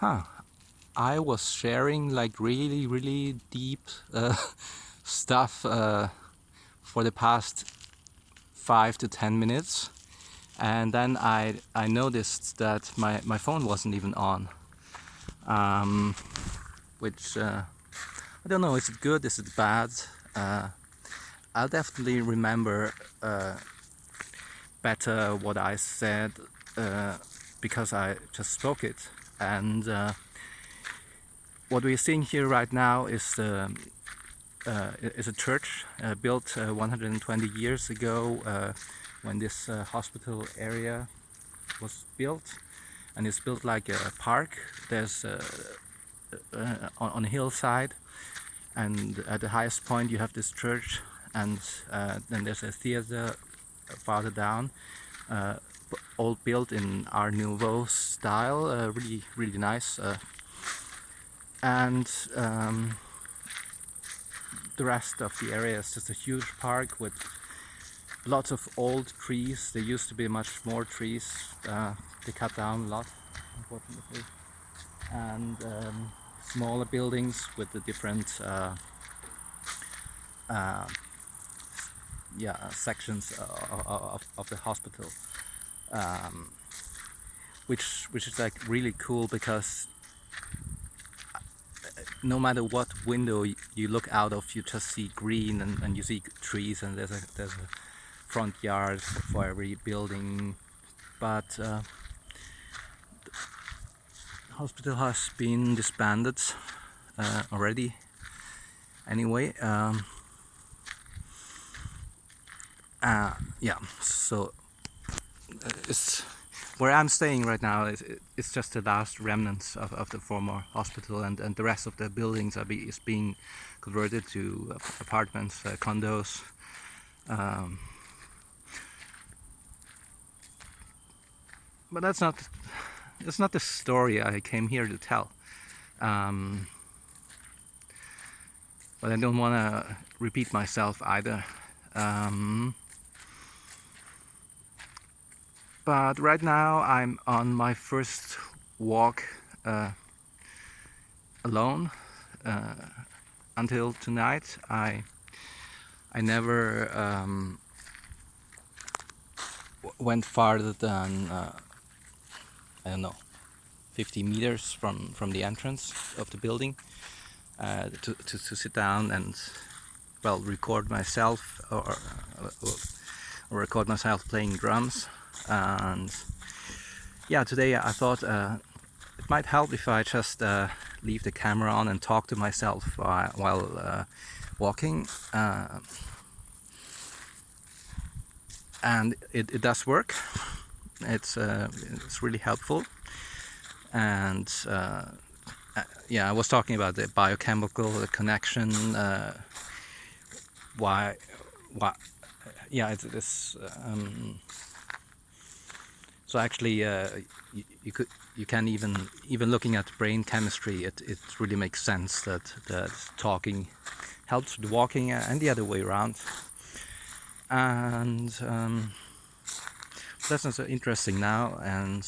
Huh. I was sharing like really deep stuff for the past 5 to 10 minutes, and then I noticed that my phone wasn't even on, um, which I don't know. Is it good? Is it bad? Uh, I'll definitely remember better what I said uh, because I just spoke it, and what we're seeing here right now is a church built 120 years ago when this hospital area was built, and it's built like a park. There's on a hillside, and at the highest point you have this church, and then there's a theater farther down, uh, all built in Art Nouveau style, really nice, and the rest of the area is just a huge park with lots of old trees. There used to be much more trees. They cut down a lot, unfortunately, and smaller buildings with the different uh, sections of the hospital, um, which is like really cool because no matter what window you look out of, you just see green, and you see trees, and there's a front yard for every building. But the hospital has been disbanded already. Anyway, yeah. So it's where I'm staying right now. It's just the last remnants of the former hospital, and the rest of the buildings is being converted to apartments, condos. Um, but that's not the story I came here to tell. Um, but I don't want to repeat myself either. Um, but right now I'm on my first walk alone. Uh, until tonight, I never went farther than I don't know, 50 meters from the entrance of the building to sit down and well record myself or record myself playing drums. And yeah, today I thought it might help if I just leave the camera on and talk to myself while walking. And it does work. It's really helpful. And yeah, I was talking about the biochemical connection. Why? Yeah, it's so actually you can even looking at brain chemistry, it really makes sense that talking helps with walking and the other way around. And that's so interesting now. And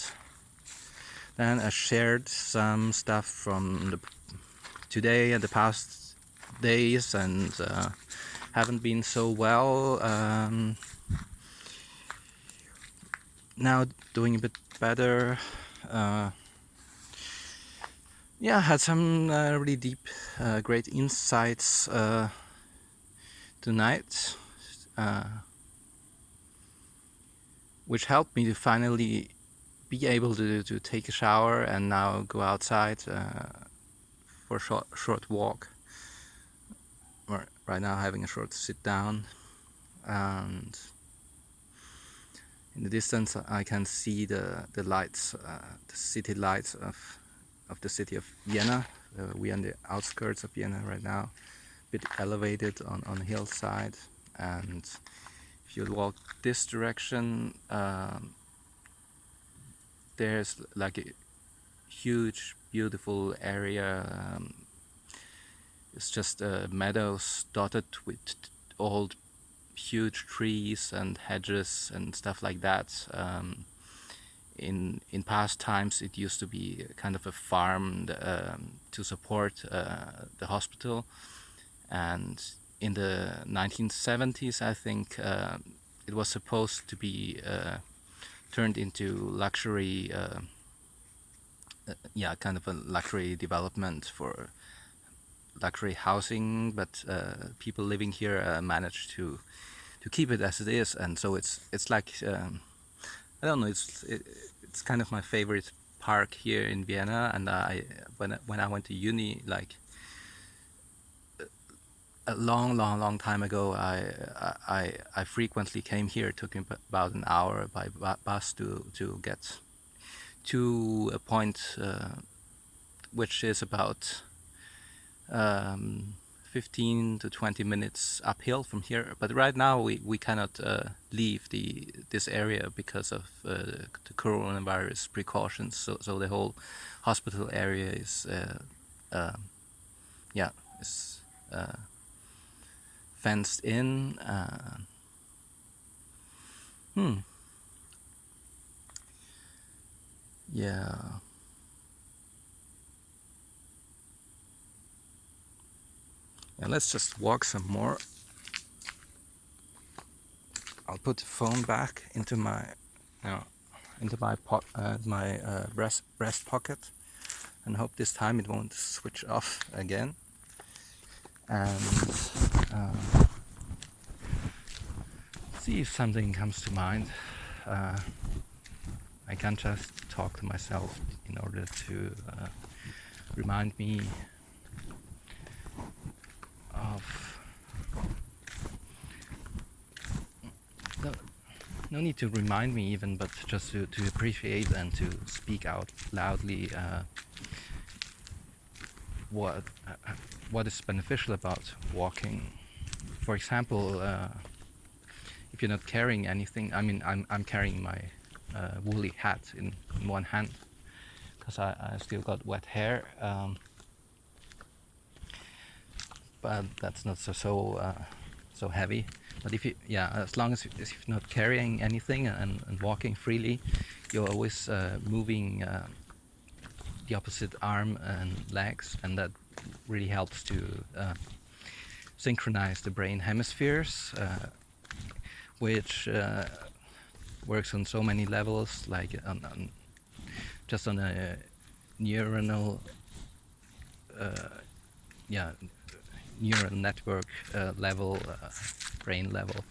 then I shared some stuff from today and the past days, and haven't been so well. Now doing a bit better. Yeah, had some really deep, great insights tonight, which helped me to finally be able to take a shower and now go outside for a short walk. Right now having a short sit down, and in the distance I can see the lights, the city lights of the city of Vienna. We are on the outskirts of Vienna right now, a bit elevated on a hillside, and if you walk this direction, there's like a huge beautiful area. It's just meadows dotted with old huge trees and hedges and stuff like that. in past times it used to be kind of a farm to support the hospital, and in the 1970s I think it was supposed to be turned into luxury, yeah, kind of a luxury development for luxury housing, but people living here managed to keep it as it is, and so it's like I don't know, it's kind of my favorite park here in Vienna, and when I went to uni, like a long time ago, I frequently came here. It took me about an hour by bus to get to a point which is about 15 to 20 minutes uphill from here. But right now we cannot leave this area because of the coronavirus precautions. So the whole hospital area is yeah, is fenced in. Yeah. And let's just walk some more. I'll put the phone back into my, breast pocket, and hope this time it won't switch off again. And see if something comes to mind. I can't just talk to myself in order to remind me of. No need to remind me even, but just to appreciate and to speak out loudly what is beneficial about walking. For example, if you're not carrying anything, I mean, I'm carrying my woolly hat in one hand because I still got wet hair, but that's not so heavy. But if you, as long as you're not carrying anything and walking freely, you're always moving the opposite arm and legs, and that really helps to synchronize the brain hemispheres, which works on so many levels, like just on a neural neural network level, brain level,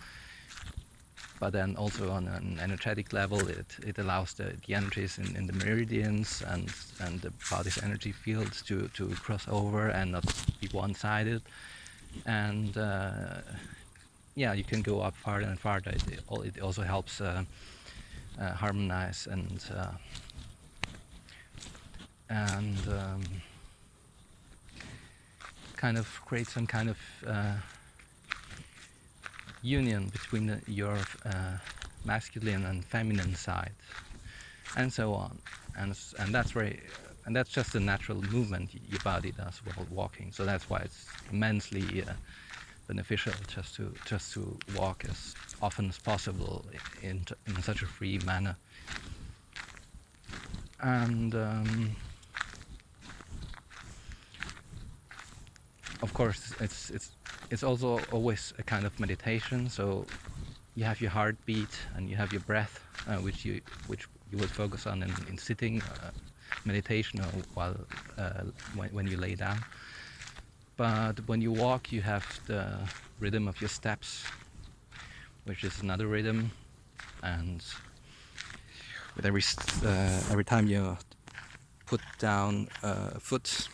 but then also on an energetic level. It allows the energies in the meridians and the body's energy fields to cross over and not be one-sided. And you can go up farther and farther. It also helps harmonize and kind of create some kind of union between your masculine and feminine side, and so on. And that's just a natural movement your body does while walking. So that's why it's immensely beneficial just to walk as often as possible in such a free manner. And of course, it's also always a kind of meditation. So you have your heartbeat and you have your breath, which you would focus on in sitting meditation, or while when you lay down. But when you walk, you have the rhythm of your steps, which is another rhythm, and with every time you put down a foot,